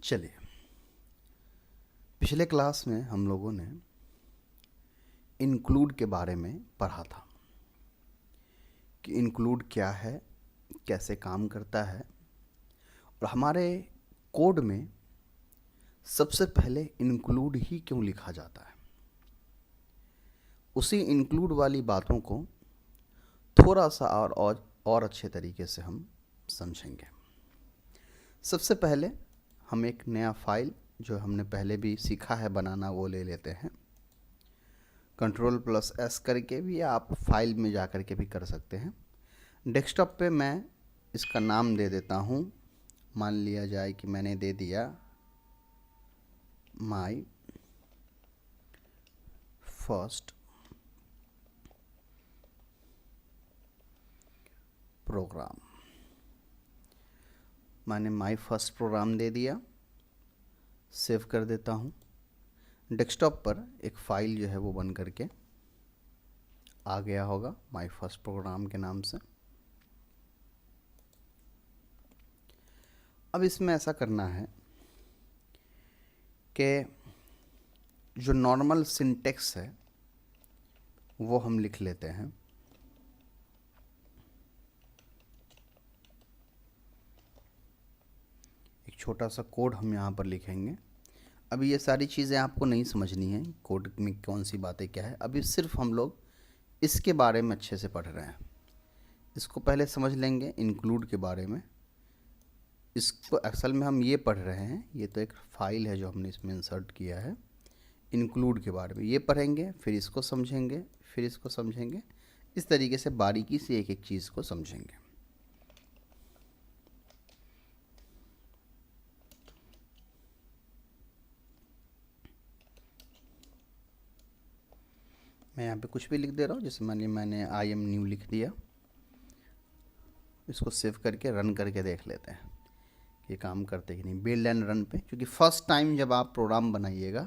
चलिए, पिछले क्लास में हम लोगों ने इंक्लूड के बारे में पढ़ा था कि इंक्लूड क्या है, कैसे काम करता है और हमारे कोड में सबसे पहले इंक्लूड ही क्यों लिखा जाता है। उसी इंक्लूड वाली बातों को थोड़ा सा और अच्छे तरीके से हम समझेंगे। सबसे पहले हम एक नया फाइल जो हमने पहले भी सीखा है बनाना वो ले लेते हैं। Ctrl+S करके भी आप फाइल में जा कर के भी कर सकते हैं। डेस्कटॉप पे मैं इसका नाम दे देता हूँ। मान लिया जाए कि मैंने दे दिया माई फर्स्ट प्रोग्राम। मैंने माई फर्स्ट प्रोग्राम दे दिया, सेव कर देता हूँ। डेस्कटॉप पर एक फ़ाइल जो है वो बन करके आ गया होगा माई फर्स्ट प्रोग्राम के नाम से। अब इसमें ऐसा करना है कि जो नॉर्मल सिंटेक्स है वो हम लिख लेते हैं। एक छोटा सा कोड हम यहाँ पर लिखेंगे। अभी ये सारी चीज़ें आपको नहीं समझनी है, कोड में कौन सी बातें क्या है। अभी सिर्फ हम लोग इसके बारे में अच्छे से पढ़ रहे हैं। इसको पहले समझ लेंगे इंक्लूड के बारे में। इसको असल में हम ये पढ़ रहे हैं, ये तो एक फ़ाइल है जो हमने इसमें इंसर्ट किया है। इंक्लूड के बारे में ये पढ़ेंगे, फिर इसको समझेंगे, फिर इसको समझेंगे। इस तरीके से बारीकी से एक एक चीज़ को समझेंगे। मैं यहाँ पे कुछ भी लिख दे रहा हूँ, जैसे मैंने आई एम न्यू लिख दिया। इसको सेव करके रन करके देख लेते हैं कि काम करते कि नहीं। बिल्ड एंड रन पे, क्योंकि फर्स्ट टाइम जब आप प्रोग्राम बनाइएगा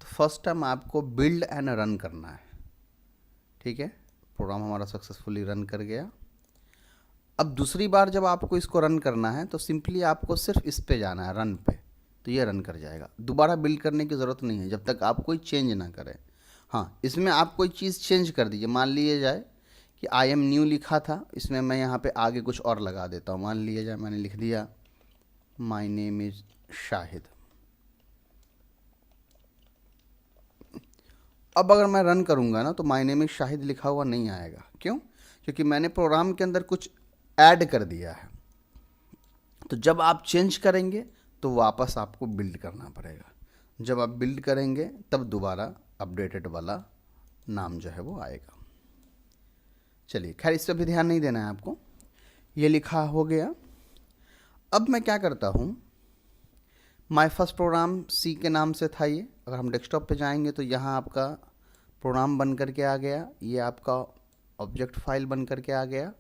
तो फर्स्ट टाइम आपको बिल्ड एंड रन करना है। ठीक है, प्रोग्राम हमारा सक्सेसफुली रन कर गया। अब दूसरी बार जब आपको इसको रन करना है तो सिंपली आपको सिर्फ इस पे जाना है, रन पे, तो ये रन कर जाएगा। दोबारा बिल्ड करने की ज़रूरत नहीं है जब तक आप कोई चेंज ना करें। हाँ, इसमें आप कोई चीज़ चेंज कर दीजिए। मान लिया जाए कि आई एम न्यू लिखा था, इसमें मैं यहाँ पे आगे कुछ और लगा देता हूँ। मान लिया जाए मैंने लिख दिया माई नेम इज़ शाहिद। अब अगर मैं रन करूँगा ना तो माई नेम इज़ शाहिद लिखा हुआ नहीं आएगा। क्यों? क्योंकि मैंने प्रोग्राम के अंदर कुछ ऐड कर दिया है। तो जब आप चेंज करेंगे तो वापस आपको बिल्ड करना पड़ेगा। जब आप बिल्ड करेंगे तब दोबारा अपडेटेड वाला नाम जो है वो आएगा। चलिए, खैर इस पर भी ध्यान नहीं देना है आपको। ये लिखा हो गया। अब मैं क्या करता हूँ, माई फर्स्ट प्रोग्राम सी के नाम से था ये। अगर हम डेस्कटॉप पे जाएंगे तो यहाँ आपका प्रोग्राम बन करके आ गया, ये आपका ऑब्जेक्ट फाइल बन करके आ गया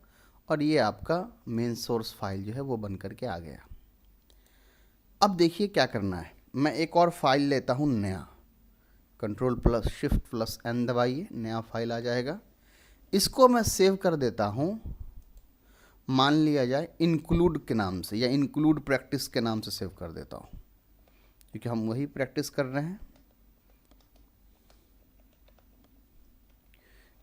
और ये आपका मेन सोर्स फाइल जो है वो बन करके आ गया। अब देखिए क्या करना है। मैं एक और फाइल लेता हूँ नया। Ctrl+Shift+N दबाइए, नया फाइल आ जाएगा। इसको मैं सेव कर देता हूँ, मान लिया जाए इंक्लूड के नाम से या इंक्लूड प्रैक्टिस के नाम से सेव कर देता हूँ, क्योंकि हम वही प्रैक्टिस कर रहे हैं।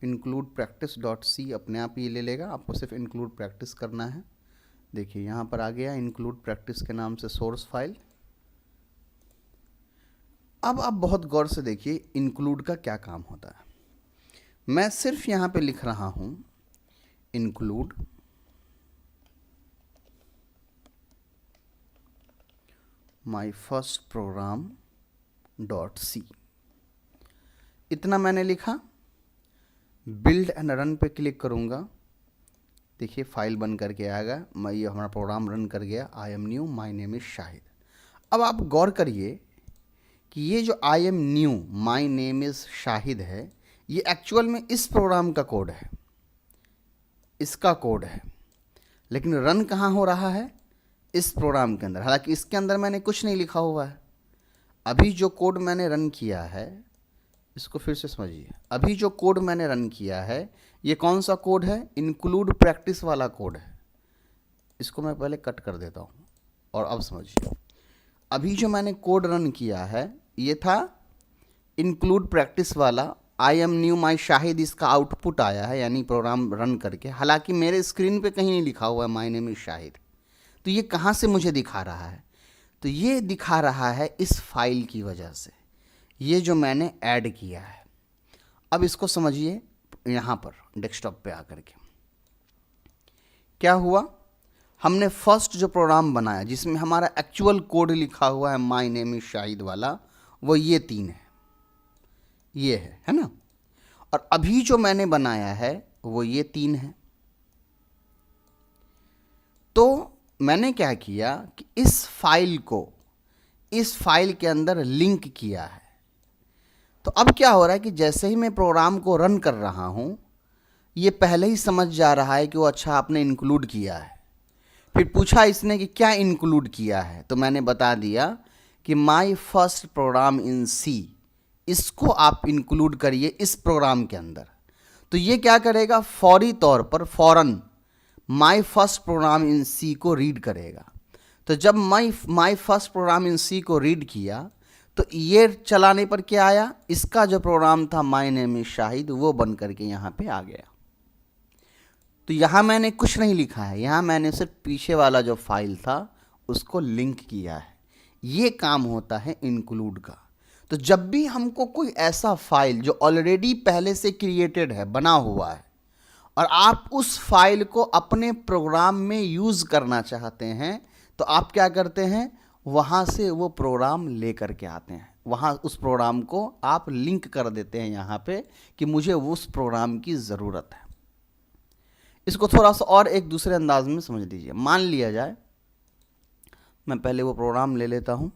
इंक्लूड प्रैक्टिस .c अपने आप ये ले लेगा, आपको सिर्फ इंक्लूड प्रैक्टिस करना है। देखिए यहाँ पर आ गया इंक्लूड प्रैक्टिस के नाम से सोर्स फाइल। अब आप बहुत गौर से देखिए इंक्लूड का क्या काम होता है। मैं सिर्फ यहाँ पे लिख रहा हूँ include my first program .c, इतना मैंने लिखा। बिल्ड एंड रन पे क्लिक करूँगा, देखिए फाइल बन करके आएगा। मैं ये हमारा प्रोग्राम रन कर गया। I am knew my name is Shahid. अब आप गौर करिए कि ये जो I am knew my name is Shahid है, ये एक्चुअल में इस प्रोग्राम का कोड है, इसका कोड है। लेकिन रन कहाँ हो रहा है? इस प्रोग्राम के अंदर। हालांकि इसके अंदर मैंने कुछ नहीं लिखा हुआ है। अभी जो कोड मैंने रन किया है, इसको फिर से समझिए। अभी जो कोड मैंने रन किया है ये कौन सा कोड है? इंक्लूड प्रैक्टिस वाला कोड है। इसको मैं पहले कट कर देता हूँ और अब समझिए। अभी जो मैंने कोड रन किया है ये था इंक्लूड प्रैक्टिस वाला। I am knew my Shahid, इसका आउटपुट आया है यानी प्रोग्राम रन करके। हालांकि मेरे स्क्रीन पे कहीं नहीं लिखा हुआ है माई नेम इज शाहिद। तो ये कहाँ से मुझे दिखा रहा है? तो ये दिखा रहा है इस फाइल की वजह से, ये जो मैंने ऐड किया है। अब इसको समझिए, यहाँ पर डेस्कटॉप पे आकर के क्या हुआ, हमने फर्स्ट जो प्रोग्राम बनाया जिसमें हमारा एक्चुअल कोड लिखा हुआ है माई नेम इज शाहिद वाला, वो ये 3 है, ये है ना। और अभी जो मैंने बनाया है वो ये 3 है। तो मैंने क्या किया कि इस फाइल को इस फाइल के अंदर लिंक किया है। तो अब क्या हो रहा है कि जैसे ही मैं प्रोग्राम को रन कर रहा हूँ, ये पहले ही समझ जा रहा है कि वो अच्छा आपने इंक्लूड किया है। फिर पूछा इसने कि क्या इंक्लूड किया है, तो मैंने बता दिया कि माई फर्स्ट प्रोग्राम इन सी, इसको आप इंक्लूड करिए इस प्रोग्राम के अंदर। तो ये क्या करेगा, फौरी तौर पर फौरन माई फर्स्ट प्रोग्राम इन सी को रीड करेगा। तो जब माई फर्स्ट प्रोग्राम इन सी को रीड किया तो ये चलाने पर क्या आया, इसका जो प्रोग्राम था माई नेम इज शाहिद वो बन करके यहाँ पे आ गया। तो यहाँ मैंने कुछ नहीं लिखा है, यहाँ मैंने सिर्फ पीछे वाला जो फाइल था उसको लिंक किया है। ये काम होता है इंक्लूड का। तो जब भी हमको कोई ऐसा फाइल जो ऑलरेडी पहले से क्रिएटेड है, बना हुआ है, और आप उस फाइल को अपने प्रोग्राम में यूज़ करना चाहते हैं, तो आप क्या करते हैं, वहाँ से वो प्रोग्राम ले कर के आते हैं। वहाँ उस प्रोग्राम को आप लिंक कर देते हैं यहाँ पे कि मुझे उस प्रोग्राम की ज़रूरत है। इसको थोड़ा सा और एक दूसरे अंदाज में समझ लीजिए। मान लिया जाए मैं पहले वो प्रोग्राम ले लेता हूँ।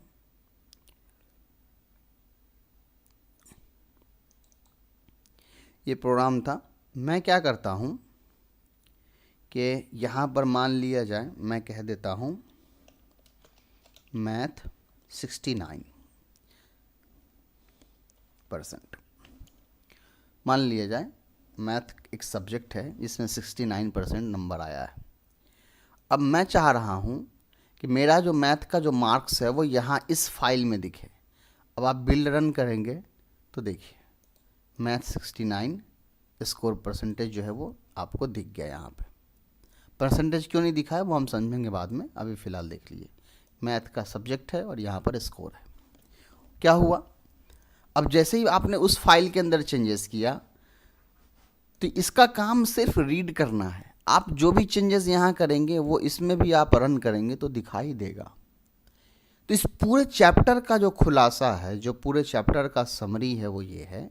ये प्रोग्राम था, मैं क्या करता हूँ कि यहाँ पर मान लिया जाए मैं कह देता हूँ मैथ 69%। मान लिया जाए मैथ एक सब्जेक्ट है जिसमें 69% नंबर आया है। अब मैं चाह रहा हूँ कि मेरा जो मैथ का जो मार्क्स है वो यहाँ इस फाइल में दिखे। अब आप बिल्ड रन करेंगे तो देखिए मैथ 69 स्कोर परसेंटेज जो है वो आपको दिख गया। यहाँ पे परसेंटेज क्यों नहीं दिखा है वो हम समझेंगे बाद में, अभी फ़िलहाल देख लीजिए मैथ का सब्जेक्ट है और यहाँ पर स्कोर है। क्या हुआ, अब जैसे ही आपने उस फाइल के अंदर चेंजेस किया तो इसका काम सिर्फ रीड करना है। आप जो भी चेंजेस यहाँ करेंगे वो इसमें भी आप रन करेंगे तो दिखाई देगा। तो इस पूरे चैप्टर का जो खुलासा है, जो पूरे चैप्टर का समरी है, वो ये है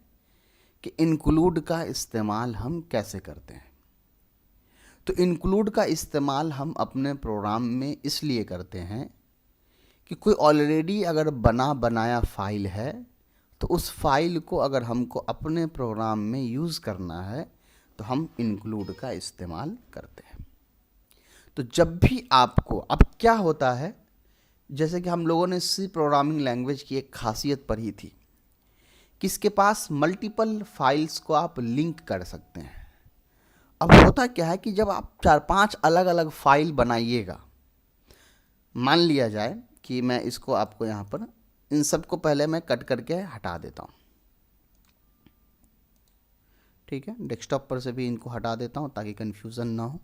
कि इंक्लूड का इस्तेमाल हम कैसे करते हैं। तो इंक्लूड का इस्तेमाल हम अपने प्रोग्राम में इसलिए करते हैं कि कोई ऑलरेडी अगर बनाया फाइल है तो उस फाइल को अगर हमको अपने प्रोग्राम में यूज़ करना है तो हम इंक्लूड का इस्तेमाल करते हैं। तो जब भी आपको, अब क्या होता है, जैसे कि हम लोगों ने सी प्रोग्रामिंग लैंग्वेज की एक खासियत पढ़ी थी कि इसके पास मल्टीपल फाइल्स को आप लिंक कर सकते हैं। अब होता क्या है कि जब आप 4-5 अलग अलग फाइल बनाइएगा, मान लिया जाए कि मैं इसको आपको यहाँ पर इन सब को पहले मैं कट करके हटा देता हूँ, ठीक है। डेस्कटॉप पर से भी इनको हटा देता हूँ ताकि कन्फ्यूज़न ना हो।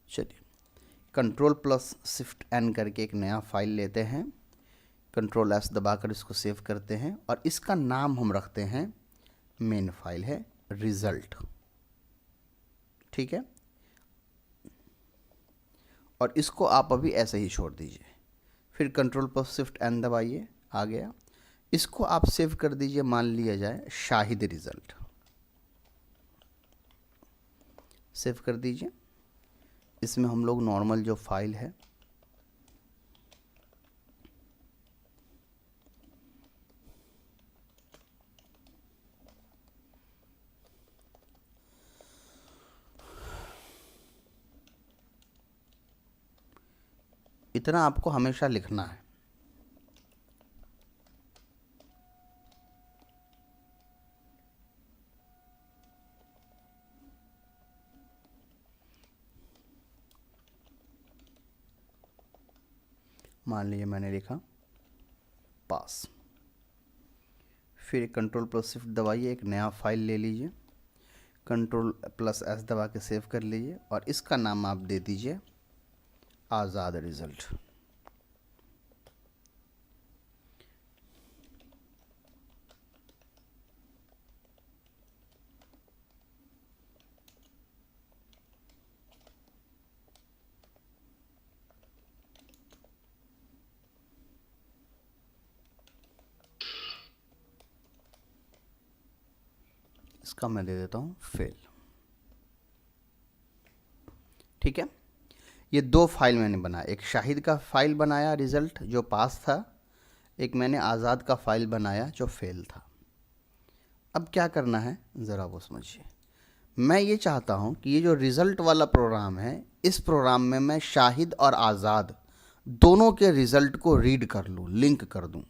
चलिए Ctrl+Shift+N करके एक नया फाइल लेते हैं, Ctrl+S दबाकर इसको सेव करते हैं और इसका नाम हम रखते हैं, मेन फाइल है रिज़ल्ट, ठीक है। और इसको आप अभी ऐसे ही छोड़ दीजिए। फिर Ctrl+Shift+N दबाइए, आ गया। इसको आप सेव कर दीजिए, मान लिया जाए शाहिद रिज़ल्ट, सेव कर दीजिए। इसमें हम लोग नॉर्मल जो फाइल है इतना आपको हमेशा लिखना है। मान लीजिए मैंने लिखा पास, फिर कंट्रोल प्लस शिफ्ट दबाइए, एक नया फाइल ले लीजिए, कंट्रोल प्लस एस दबा के सेव कर लीजिए और इसका नाम आप दे दीजिए आज़ाद रिजल्ट। इसका मैं दे देता हूँ फेल। ठीक है, ये दो फाइल मैंने बनाया, एक शाहिद का फाइल बनाया रिजल्ट जो पास था, एक मैंने आज़ाद का फाइल बनाया जो फेल था। अब क्या करना है ज़रा वो समझिए। मैं ये चाहता हूँ कि ये जो रिज़ल्ट वाला प्रोग्राम है, इस प्रोग्राम में मैं शाहिद और आज़ाद दोनों के रिज़ल्ट को रीड कर लूँ, लिंक कर दूँ।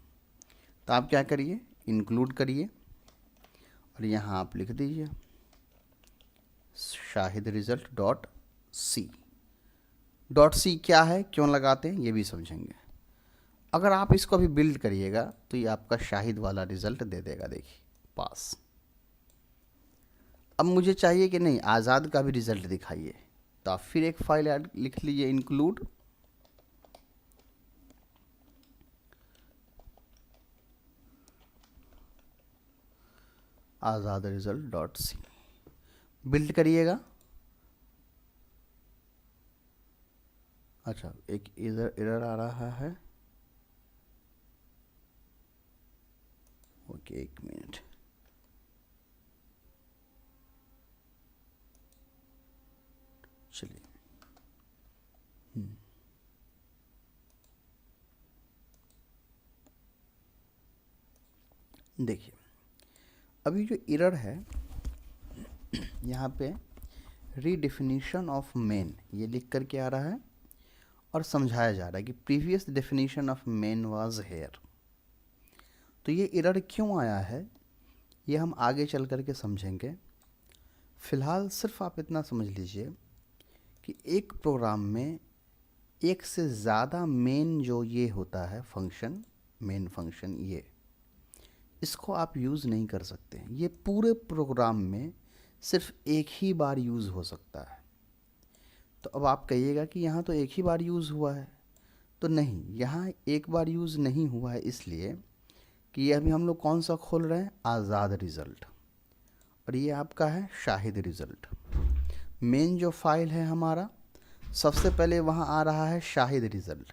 तो आप क्या करिए, इंक्लूड करिए और यहाँ आप लिख दीजिए Shahid result dot C. Dot C क्या है, क्यों लगाते हैं, ये भी समझेंगे। अगर आप इसको अभी बिल्ड करिएगा तो ये आपका शाहिद वाला रिजल्ट दे देगा, देखिए पास। अब मुझे चाहिए कि नहीं आज़ाद का भी रिजल्ट दिखाइए, तो आप फिर एक फाइल ऐड लिख लीजिए, इंक्लूड आज़ाद रिजल्ट डॉट सी, बिल्ड करिएगा। अच्छा, एक इधर एरर आ रहा है, ओके एक मिनट। चलिए देखिए, अभी जो एरर है यहाँ पे रीडेफिनीशन ऑफ मेन ये लिख कर के आ रहा है और समझाया जा रहा है कि previous definition of main was here. तो ये एरर क्यों आया है ये हम आगे चल कर के समझेंगे। फ़िलहाल सिर्फ आप इतना समझ लीजिए कि एक प्रोग्राम में एक से ज़्यादा मेन जो ये होता है फंक्शन, मेन फंक्शन, ये इसको आप यूज़ नहीं कर सकते। ये पूरे प्रोग्राम में सिर्फ एक ही बार यूज़ हो सकता है। तो अब आप कहिएगा कि यहाँ तो एक ही बार यूज़ हुआ है, तो नहीं, यहाँ एक बार यूज़ नहीं हुआ है इसलिए कि ये अभी हम लोग कौन सा खोल रहे हैं, आज़ाद रिज़ल्ट, और ये आपका है शाहिद रिज़ल्ट। मेन जो फाइल है हमारा, सबसे पहले वहाँ आ रहा है शाहिद रिज़ल्ट।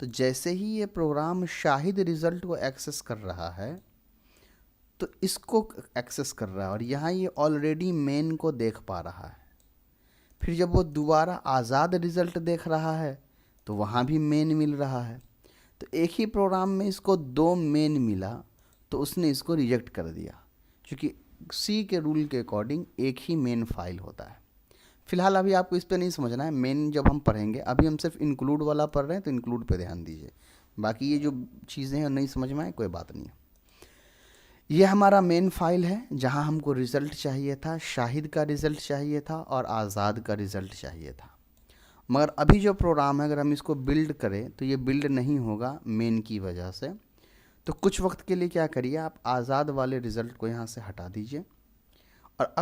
तो जैसे ही ये प्रोग्राम शाहिद रिज़ल्ट को एक्सेस कर रहा है तो इसको एक्सेस कर रहा है और यहाँ ये ऑलरेडी मेन को देख पा रहा है। फिर जब वो दोबारा आज़ाद रिज़ल्ट देख रहा है तो वहाँ भी मेन मिल रहा है। तो एक ही प्रोग्राम में इसको दो मेन मिला तो उसने इसको रिजेक्ट कर दिया, क्योंकि सी के रूल के अकॉर्डिंग एक ही मेन फाइल होता है। फिलहाल अभी आपको इस पे नहीं समझना है, मेन जब हम पढ़ेंगे, अभी हम सिर्फ इंक्लूड वाला पढ़ रहे हैं तो इंक्लूड पे ध्यान दीजिए। बाकी ये जो चीज़ें हैं नहीं समझ में आए कोई बात नहीं है। ये हमारा मेन फाइल है जहां हमको रिज़ल्ट चाहिए था, शाहिद का रिज़ल्ट चाहिए था और आज़ाद का रिज़ल्ट चाहिए था। मगर अभी जो प्रोग्राम है अगर हम इसको बिल्ड करें तो ये बिल्ड नहीं होगा मेन की वजह से। तो कुछ वक्त के लिए क्या करिए, आप आज़ाद वाले रिज़ल्ट को यहाँ से हटा दीजिए और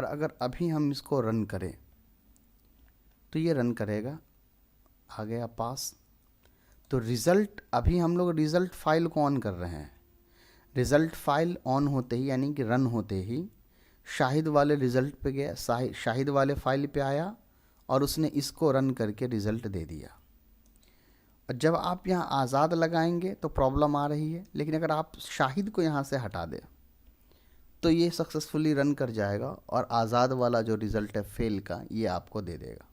अगर अभी हम इसको रन करें तो ये रन करेगा, आ गया पास। तो रिज़ल्ट, अभी हम लोग रिज़ल्ट फाइल को ऑन कर रहे हैं। रिज़ल्ट फाइल ऑन होते ही यानी कि रन होते ही शाहिद वाले रिज़ल्ट पे गया, शाहिद वाले फाइल पे आया और उसने इसको रन करके रिज़ल्ट दे दिया। और जब आप यहाँ आज़ाद लगाएंगे तो प्रॉब्लम आ रही है, लेकिन अगर आप शाहिद को यहाँ से हटा दें तो ये सक्सेसफुली रन कर जाएगा और आज़ाद वाला जो रिज़ल्ट है फेल का ये आपको दे देगा।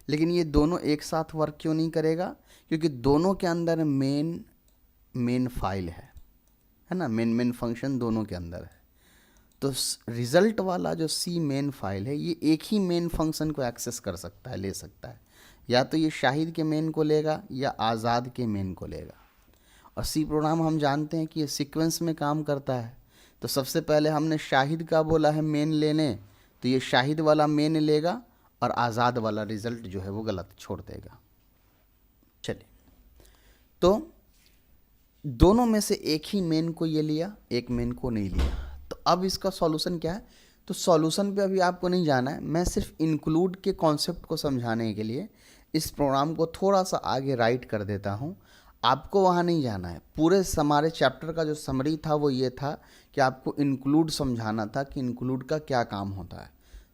लेकिन ये दोनों एक साथ वर्क क्यों नहीं करेगा, क्योंकि दोनों के अंदर मेन फाइल है ना, मेन फंक्शन दोनों के अंदर है। तो रिज़ल्ट वाला जो सी मेन फाइल है ये एक ही मेन फंक्शन को एक्सेस कर सकता है, ले सकता है। या तो ये शाहिद के मेन को लेगा या आज़ाद के मेन को लेगा। और सी प्रोग्राम हम जानते हैं कि ये सीक्वेंस में काम करता है। तो सबसे पहले हमने शाहिद का बोला है मेन लेने, तो ये शाहिद वाला मेन लेगा और आज़ाद वाला रिज़ल्ट जो है वो गलत छोड़ देगा। चलिए, तो दोनों में से एक ही मेन को ये लिया, एक मेन को नहीं लिया। तो अब इसका सॉल्यूशन क्या है? तो सॉल्यूशन पे अभी आपको नहीं जाना है, मैं सिर्फ इंक्लूड के कॉन्सेप्ट को समझाने के लिए इस प्रोग्राम को थोड़ा सा आगे राइट कर देता हूँ। आपको वहाँ नहीं जाना है। पूरे हमारे चैप्टर का जो समरी था वो ये था कि आपको इंक्लूड समझाना था कि इंक्लूड का क्या काम होता है।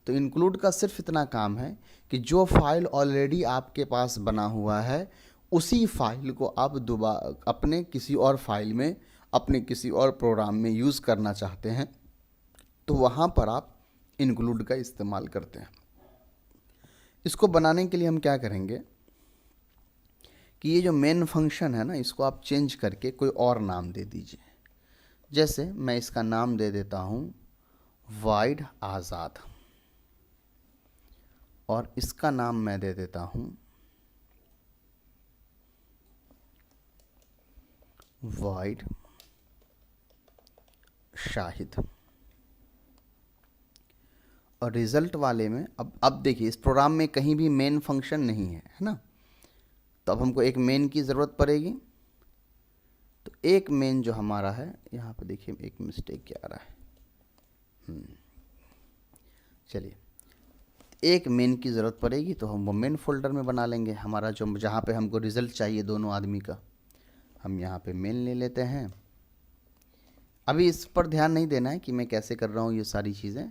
तो इंक्लूड का सिर्फ इतना काम है कि जो फाइल ऑलरेडी आपके पास बना हुआ है उसी फाइल को आप दोबारा अपने किसी और फाइल में, अपने किसी और प्रोग्राम में यूज़ करना चाहते हैं तो वहाँ पर आप इंक्लूड का इस्तेमाल करते हैं। इसको बनाने के लिए हम क्या करेंगे कि ये जो मेन फंक्शन है ना, इसको आप चेंज करके कोई और नाम दे दीजिए। जैसे मैं इसका नाम दे देता हूँ वाइड आज़ाद, और इसका नाम मैं दे देता हूँ वाइड शाहिद। और रिज़ल्ट वाले में अब देखिए, इस प्रोग्राम में कहीं भी मेन फंक्शन नहीं है, है ना। तो अब हमको एक मेन की ज़रूरत पड़ेगी। तो एक मेन जो हमारा है, यहाँ पे देखिए एक मिस्टेक क्या आ रहा है। चलिए, एक मेन की ज़रूरत पड़ेगी तो हम वो मेन फोल्डर में बना लेंगे। हमारा जो जहाँ पे हमको रिज़ल्ट चाहिए दोनों आदमी का, हम यहाँ पे मेन ले लेते हैं। अभी इस पर ध्यान नहीं देना है कि मैं कैसे कर रहा हूँ ये सारी चीज़ें।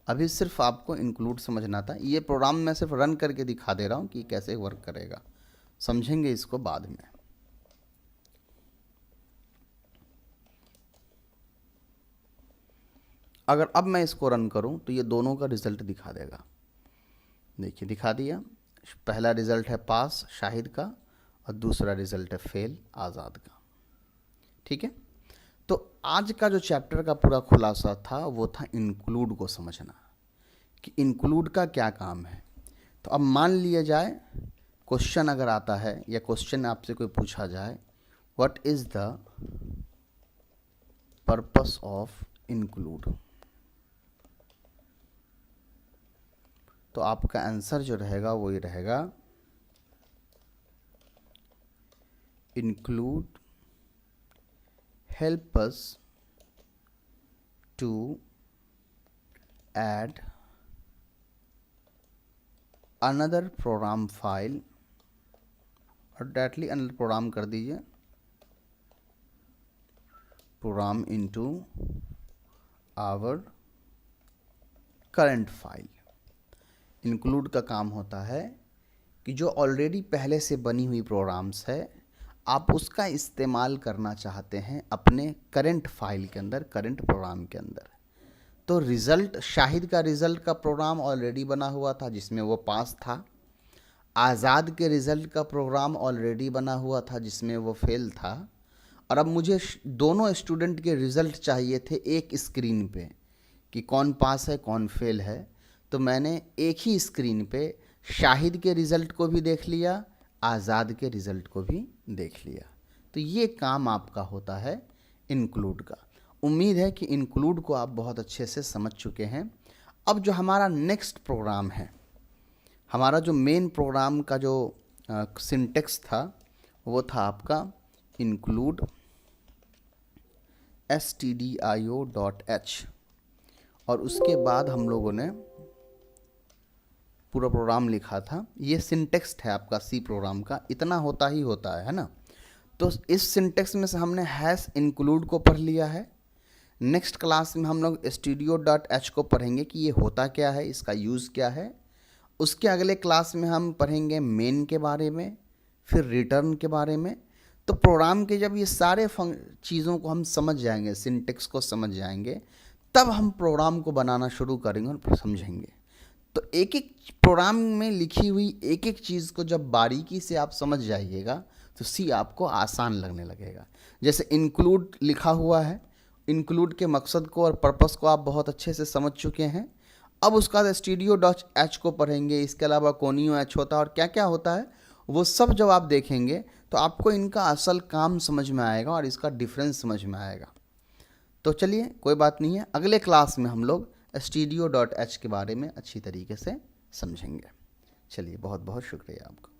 अभी सिर्फ आपको इंक्लूड समझना था। ये प्रोग्राम मैं सिर्फ रन करके दिखा दे रहा हूँ कि कैसे वर्क करेगा, समझेंगे इसको बाद में। अगर अब मैं इसको रन करूँ तो ये दोनों का रिज़ल्ट दिखा देगा। देखिए, दिखा दिया। पहला रिज़ल्ट है पास शाहिद का और दूसरा रिज़ल्ट है फेल आज़ाद का। ठीक है। तो आज का जो चैप्टर का पूरा खुलासा था वो था इंक्लूड को समझना कि इंक्लूड का क्या काम है। तो अब मान लिया जाए क्वेश्चन अगर आता है या क्वेश्चन आपसे कोई पूछा जाए, what is the purpose of include, तो आपका आंसर जो रहेगा वो ये रहेगा, include help us to add another program file, और डायरेक्टली another प्रोग्राम कर दीजिए, program into our current file। Include का काम होता है कि जो ऑलरेडी पहले से बनी हुई प्रोग्राम्स है आप उसका इस्तेमाल करना चाहते हैं अपने करंट फाइल के अंदर, करंट प्रोग्राम के अंदर। तो रिज़ल्ट, शाहिद का रिज़ल्ट का प्रोग्राम ऑलरेडी बना हुआ था जिसमें वो पास था। आज़ाद के रिज़ल्ट का प्रोग्राम ऑलरेडी बना हुआ था जिसमें वो फेल था। और अब मुझे दोनों स्टूडेंट के रिज़ल्ट चाहिए थे एक स्क्रीन पे कि कौन पास है कौन फेल है। तो मैंने एक ही स्क्रीन पे शाहिद के रिज़ल्ट को भी देख लिया, आज़ाद के रिज़ल्ट को भी देख लिया। तो ये काम आपका होता है इंक्लूड का। उम्मीद है कि इंक्लूड को आप बहुत अच्छे से समझ चुके हैं। अब जो हमारा नेक्स्ट प्रोग्राम है, हमारा जो मेन प्रोग्राम का जो सिंटेक्स था वो था आपका इंक्लूड stdio.h, और उसके बाद हम लोगों ने पूरा प्रोग्राम लिखा था। ये सिंटेक्स है आपका सी प्रोग्राम का, इतना होता ही होता है ना। तो इस सिंटेक्स में से हमने हैश इंक्लूड को पढ़ लिया है। नेक्स्ट क्लास में हम लोग stdio.h को पढ़ेंगे कि ये होता क्या है, इसका यूज़ क्या है। उसके अगले क्लास में हम पढ़ेंगे मेन के बारे में, फिर रिटर्न के बारे में। तो प्रोग्राम के जब ये सारे चीज़ों को हम समझ जाएंगे, सिंटेक्स को समझ जाएंगे, तब हम प्रोग्राम को बनाना शुरू करेंगे और समझेंगे। तो एक एक प्रोग्राम में लिखी हुई एक एक चीज़ को जब बारीकी से आप समझ जाइएगा तो सी आपको आसान लगने लगेगा। जैसे इंक्लूड लिखा हुआ है, इंक्लूड के मकसद को और पर्पस को आप बहुत अच्छे से समझ चुके हैं। अब उसका stdio.h को पढ़ेंगे, इसके अलावा कोनियो एच होता है और क्या क्या होता है वो सब जब आप देखेंगे तो आपको इनका असल काम समझ में आएगा और इसका डिफरेंस समझ में आएगा। तो चलिए, कोई बात नहीं है, अगले क्लास में हम लोग stdio.h के बारे में अच्छी तरीके से समझेंगे। चलिए, बहुत बहुत शुक्रिया आपका।